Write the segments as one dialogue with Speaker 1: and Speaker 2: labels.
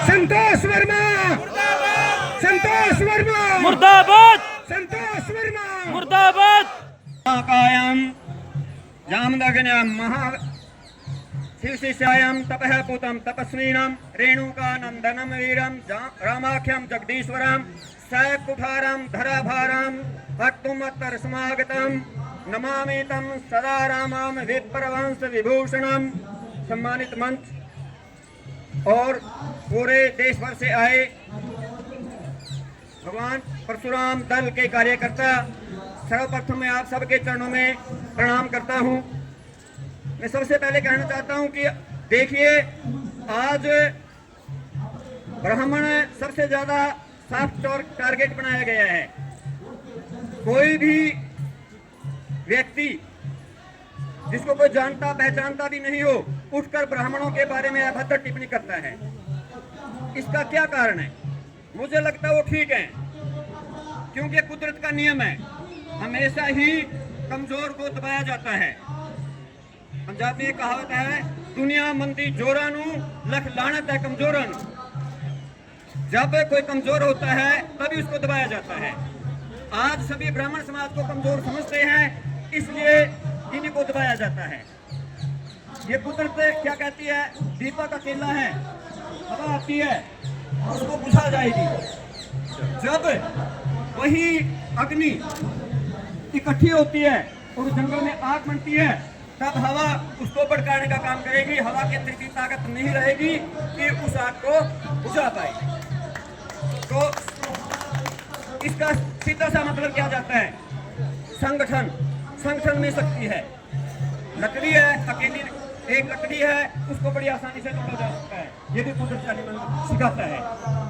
Speaker 1: संतोष वर्मा, संतोष वर्मा
Speaker 2: मुर्दाबाद,
Speaker 1: संतोष वर्मा
Speaker 2: मुर्दाबाद।
Speaker 3: कायम जामदग्न्याम महा शिवशिष्यायाम तपः पूतम तपस्विनम रेणुकानंदनम वीरम रामाख्यम जगदीश्वरम सकुठारम धराभारम भक्तुमत्तर समागतम नमामि तम सदा रामम विप्रवंश विभूषणम। सम्मानित मंच और पूरे देश भर से आए भगवान परशुराम दल के कार्यकर्ता, सर्वप्रथम मैं आप सबके चरणों में प्रणाम करता हूं। मैं सबसे पहले कहना चाहता हूं कि देखिए, आज ब्राह्मण सबसे ज्यादा सॉफ्ट टारगेट बनाया गया है। कोई भी व्यक्ति जिसको कोई जानता पहचानता भी नहीं हो, उठकर ब्राह्मणों के बारे में अभद्र टिप्पणी करता है। इसका क्या कारण है? मुझे लगता है वो ठीक है, क्योंकि कुदरत का नियम है, हमेशा ही कमजोर को दबाया जाता है। पंजाबी में कहावत है, दुनिया मंदी जोरा नू लख लानत है कमजोरा नू। जब कोई कमजोर होता है तभी उसको दबाया जाता है। आज सभी ब्राह्मण समाज को कमजोर समझते हैं, इसलिए इन्हीं को दबाया जाता है। ये कुदरत क्या कहती है, दीपक अकेला है, हवा आती है उसको बुझा जाएगी। जब वही अग्नि इकट्ठी होती है और जंगल में आग बनती है, तब हवा उसको भड़काने का काम करेगी। हवा के अंदर इतनी ताकत नहीं रहेगी कि उस आग को बुझा पाए। तो इसका सीधा सा मतलब क्या जाता है, संगठन, संगठन में शक्ति है। लकड़ी है, अकेली एक लकड़ी है, उसको बड़ी आसानी से तोड़ा जा सकता है, ये भी कुदरत का नियम सिखाता है।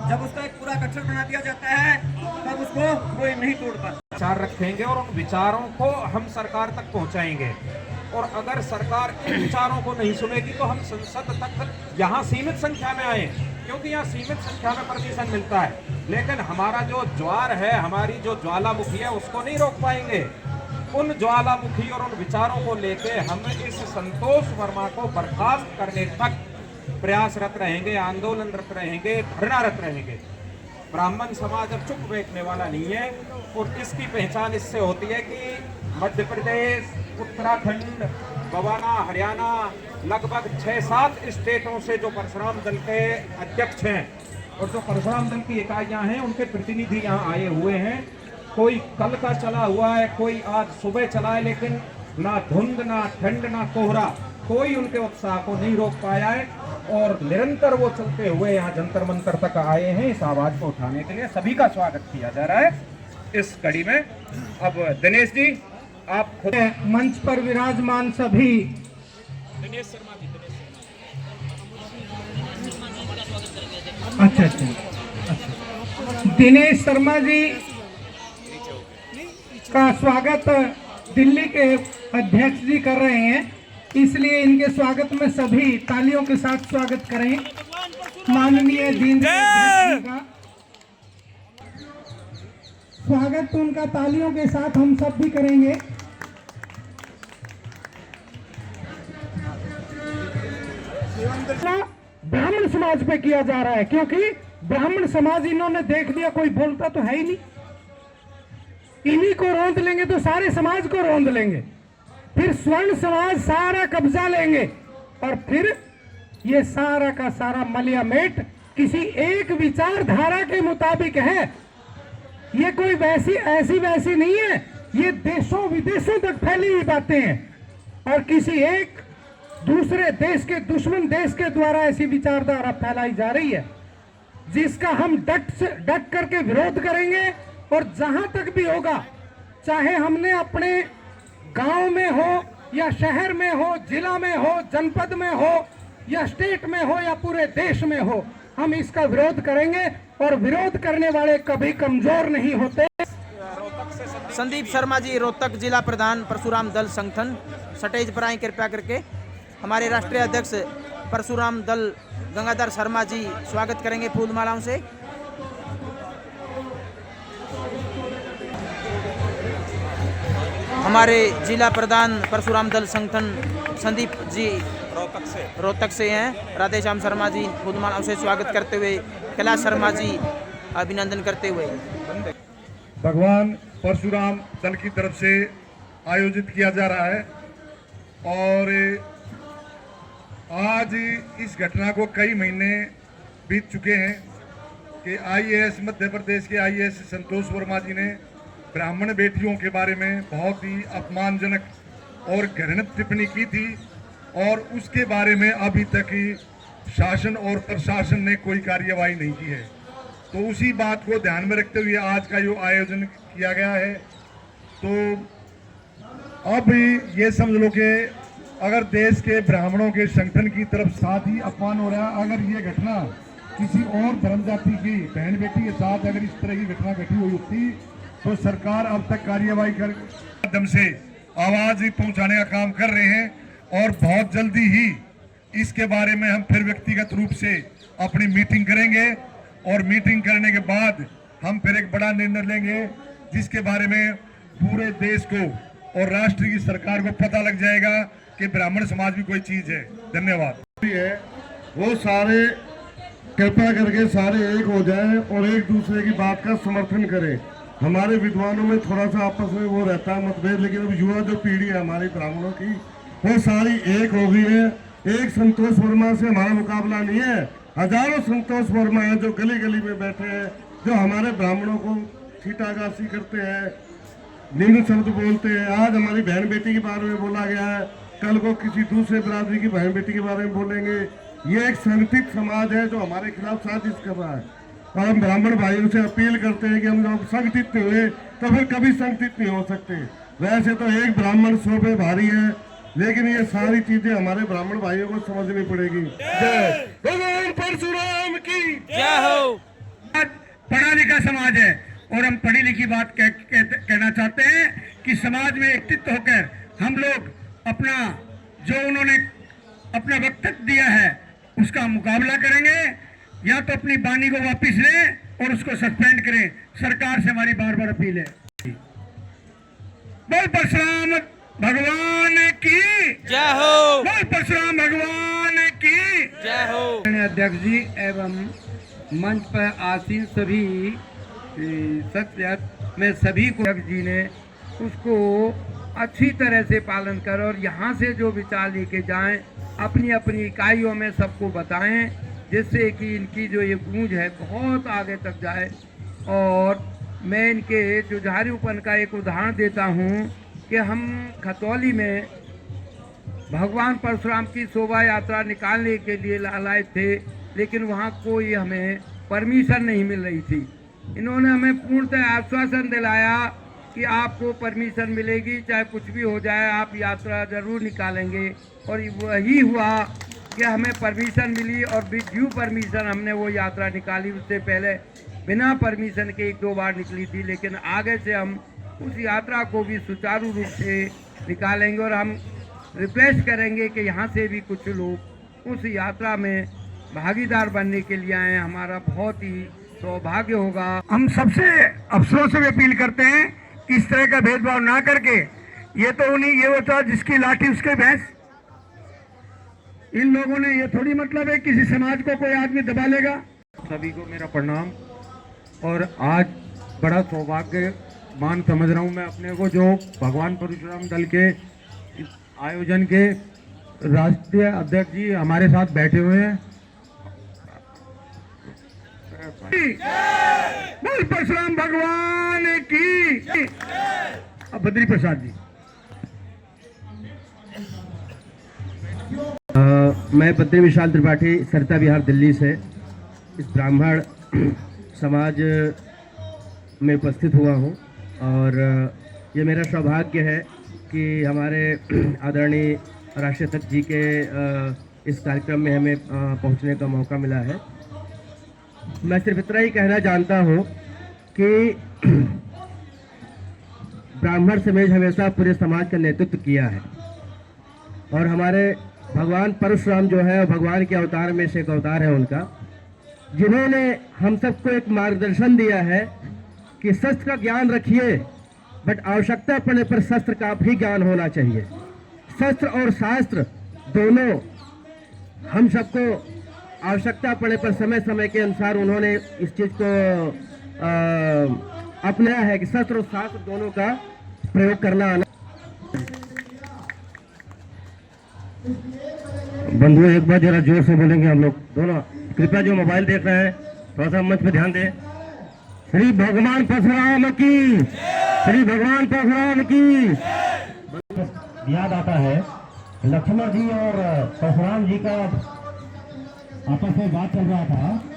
Speaker 3: जब उसका एक पूरा गठन बना दिया जाता है तब उसको कोई नहीं तोड़ पाता।
Speaker 4: विचार रखेंगे और उन विचारों को हम सरकार तक पहुंचाएंगे, और अगर सरकार इन विचारों को नहीं सुनेगी तो हम संसद तक यहाँ सीमित संख्या में आए, क्योंकि यहाँ सीमित संख्या में प्रतिशत मिलता है। लेकिन हमारा जो ज्वार है, हमारी जो ज्वालामुखी है, उसको नहीं रोक पाएंगे। उन ज्वालामुखी और उन विचारों को लेके हम इस संतोष वर्मा को बर्खास्त करने तक प्रयासरत रहेंगे, आंदोलनरत रहेंगे, धरनारत रहेंगे। ब्राह्मण समाज अब चुप बैठने वाला नहीं है, और इसकी पहचान इससे होती है कि मध्य प्रदेश, उत्तराखंड, गवाना, हरियाणा, लगभग 6-7 स्टेटों से जो परशुराम दल के अध्यक्ष हैं और जो परशुराम दल की इकाइयां हैं, उनके प्रतिनिधि यहाँ आए हुए हैं। कोई कल का चला हुआ है, कोई आज सुबह चला है, लेकिन ना धुंध, ना ठंड, ना कोहरा, कोई उनके उत्साह को नहीं रोक पाया है, और निरंतर वो चलते हुए यहाँ जंतर मंतर तक आए हैं इस आवाज को उठाने के लिए। सभी का स्वागत किया जा रहा है इस कड़ी में। अब दिनेश जी, आप खुद
Speaker 1: मंच पर विराजमान सभी अच्छा, दिनेश शर्मा जी का स्वागत दिल्ली के अध्यक्ष जी कर रहे हैं, इसलिए इनके स्वागत में सभी तालियों के साथ स्वागत करें। माननीय दीनदयाल जी का स्वागत तो उनका तालियों के साथ हम सब भी करेंगे। ब्राह्मण समाज पे किया जा रहा है, क्योंकि ब्राह्मण समाज इन्होंने देख लिया, कोई बोलता तो है ही नहीं। इन्हीं को रोंद लेंगे तो सारे समाज को रोंद लेंगे, फिर स्वर्ण समाज सारा कब्जा लेंगे, और फिर ये सारा का सारा मलियामेट किसी एक विचारधारा के मुताबिक है। ये कोई वैसी ऐसी वैसी नहीं है, ये देशों विदेशों तक फैली हुई बातें हैं, और किसी एक दूसरे देश के दुश्मन देश के द्वारा ऐसी विचारधारा फैलाई जा रही है, जिसका हम डट करके विरोध करेंगे। और जहां तक भी होगा, चाहे हमने अपने गांव में हो या शहर में हो, जिला में हो, जनपद में हो या स्टेट में हो या पूरे देश में हो, हम इसका विरोध करेंगे, और विरोध करने वाले कभी कमजोर नहीं होते।
Speaker 2: संदीप शर्मा जी, रोहतक जिला प्रधान परशुराम दल संगठन, स्टेज पर आए कृपया करके। हमारे राष्ट्रीय अध्यक्ष परशुराम दल गंगाधर शर्मा जी स्वागत करेंगे फूलमालाओं से। हमारे जिला प्रधान परशुराम दल संगठन संदीप जी रोहतक से हैं। राधेश्याम शर्मा जी फूल मालाओं से स्वागत करते हुए, कैलाश शर्मा जी अभिनंदन करते हुए।
Speaker 5: भगवान परशुराम दल की तरफ से आयोजित किया जा रहा है और आज इस घटना को कई महीने बीत चुके हैं कि आईएएस मध्य प्रदेश के आईएएस संतोष वर्मा जी ने ब्राह्मण बेटियों के बारे में बहुत ही अपमानजनक और घृणित टिप्पणी की थी और उसके बारे में अभी तक शासन और प्रशासन ने कोई कार्यवाही नहीं की है। तो उसी बात को ध्यान में रखते हुए आज का जो आयोजन किया गया है, तो अब ये समझ लो कि अगर देश के ब्राह्मणों के संगठन की तरफ साथ ही अपमान हो रहा है, अगर ये घटना किसी और धर्म जाति की बहन बेटी के साथ अगर इस तरह की घटना घटी हुई होती तो सरकार अब तक कार्यवाही कर माध्यम से आवाज पहुंचाने का काम कर रहे हैं और बहुत जल्दी ही इसके बारे में हम फिर व्यक्तिगत रूप से अपनी मीटिंग करेंगे और मीटिंग करने के बाद हम फिर एक बड़ा निर्णय लेंगे जिसके बारे में पूरे देश को और राष्ट्र की सरकार को पता लग जाएगा कि ब्राह्मण समाज भी कोई चीज है। धन्यवाद।
Speaker 6: वो सारे कृपया करके सारे एक हो जाएं और एक दूसरे की बात का समर्थन करें। हमारे विद्वानों में थोड़ा सा आपस में वो रहता है मतभेद, लेकिन अब युवा जो पीढ़ी है हमारी ब्राह्मणों की वो सारी एक हो गई है। एक संतोष वर्मा से हमारा मुकाबला नहीं है, हजारों संतोष वर्मा है जो गली गली में बैठे हैं, जो हमारे ब्राह्मणों को छीटागासी करते हैं, निम्न शब्द बोलते हैं। आज हमारी बहन बेटी के बारे में बोला गया है, कल को किसी दूसरे बिरादरी की बहन बेटी के बारे में बोलेंगे। ये एक संगठित समाज है जो हमारे खिलाफ साजिश कर रहा है और हम ब्राह्मण भाइयों से अपील करते हैं कि हम जब संगठित नहीं हुए तो फिर कभी संगठित नहीं हो सकते। वैसे तो एक ब्राह्मण 100 पे भारी है, लेकिन ये सारी चीजें हमारे ब्राह्मण भाइयों को समझनी पड़ेगी। जय भगवान परशुराम की
Speaker 2: जय हो।
Speaker 1: पढ़ा लिखा समाज है और हम पढ़ी लिखी बात कहना चाहते हैं कि समाज में एकत्रित होकर हम लोग अपना जो उन्होंने अपना वक्तव्य दिया है उसका मुकाबला करेंगे, या तो अपनी वाणी को वापस लें और उसको सस्पेंड करें। सरकार से हमारी बार बार अपील है। बोल परशुराम भगवान की
Speaker 2: जय हो।
Speaker 1: बोल परशुराम भगवान की
Speaker 2: जय हो।
Speaker 7: अध्यक्ष जी एवं मंच पर आसीन सभी सदस्य, मैं सभी को अध्यक्ष जी ने उसको अच्छी तरह से पालन कर और यहाँ से जो विचार लेके जाएं अपनी अपनी इकाइयों में सबको बताएं, जिससे कि इनकी जो ये गूंज है बहुत आगे तक जाए। और मैं इनके जुझारूपन का एक उदाहरण देता हूँ कि हम खतौली में भगवान परशुराम की शोभा यात्रा निकालने के लिए लाए थे, लेकिन वहाँ कोई हमें परमिशन नहीं मिल रही थी। इन्होंने हमें पूर्णतः आश्वासन दिलाया कि आपको परमिशन मिलेगी, चाहे कुछ भी हो जाए, आप यात्रा जरूर निकालेंगे। और वही हुआ कि हमें परमिशन मिली और विद ड्यू परमिशन हमने वो यात्रा निकाली। उससे पहले बिना परमिशन के 1-2 बार निकली थी, लेकिन आगे से हम उस यात्रा को भी सुचारू रूप से निकालेंगे और हम रिक्वेस्ट करेंगे कि यहाँ से भी कुछ लोग उस यात्रा में भागीदार बनने के लिए आए। हमारा बहुत ही सौभाग्य होगा।
Speaker 1: हम सबसे अफसरों से भी अपील करते हैं कि इस तरह का भेदभाव ना करके, ये तो उन्हीं ये होता जिसकी लाठी उसके भैंस। इन लोगों ने ये थोड़ी मतलब है किसी समाज को कोई आदमी दबा लेगा।
Speaker 7: सभी को मेरा प्रणाम। और आज बड़ा सौभाग्यवान समझ रहा हूँ मैं अपने को, जो भगवान परशुराम दल के आयोजन के राष्ट्रीय अध्यक्ष जी हमारे साथ बैठे हुए हैं।
Speaker 1: बोल परशुराम भगवान की। अब बद्री प्रसाद जी।
Speaker 8: मैं बद्री विशाल त्रिपाठी, सरता बिहार, दिल्ली से इस ब्राह्मण समाज में उपस्थित हुआ हूँ और ये मेरा सौभाग्य है कि हमारे आदरणीय राष्ट्रीय अध्यक्ष जी के इस कार्यक्रम में हमें पहुँचने का मौका मिला है। मैं सिर्फ इतना ही कहना जानता हूँ कि ब्राह्मण समाज हमेशा पूरे समाज का नेतृत्व किया है और हमारे भगवान परशुराम जो है भगवान के अवतार में से एक अवतार है उनका, जिन्होंने हम सबको एक मार्गदर्शन दिया है कि शस्त्र का ज्ञान रखिए, बट आवश्यकता पड़ने पर शस्त्र का भी ज्ञान होना चाहिए। शस्त्र और शास्त्र दोनों हम सबको आवश्यकता पड़े पर समय समय के अनुसार उन्होंने इस चीज को अपनाया है कि शस्त्र और शास्त्र दोनों का प्रयोग करना आना। बंधुओं एक बार जरा जोर से बोलेंगे हम लोग दोनों, कृपया जो मोबाइल देख रहे हैं थोड़ा सा मंच पे ध्यान दें। श्री भगवान परशुराम की, श्री भगवान परशुराम की। याद आता है लक्ष्मण जी और परशुराम जी का आपस में बात चल रहा था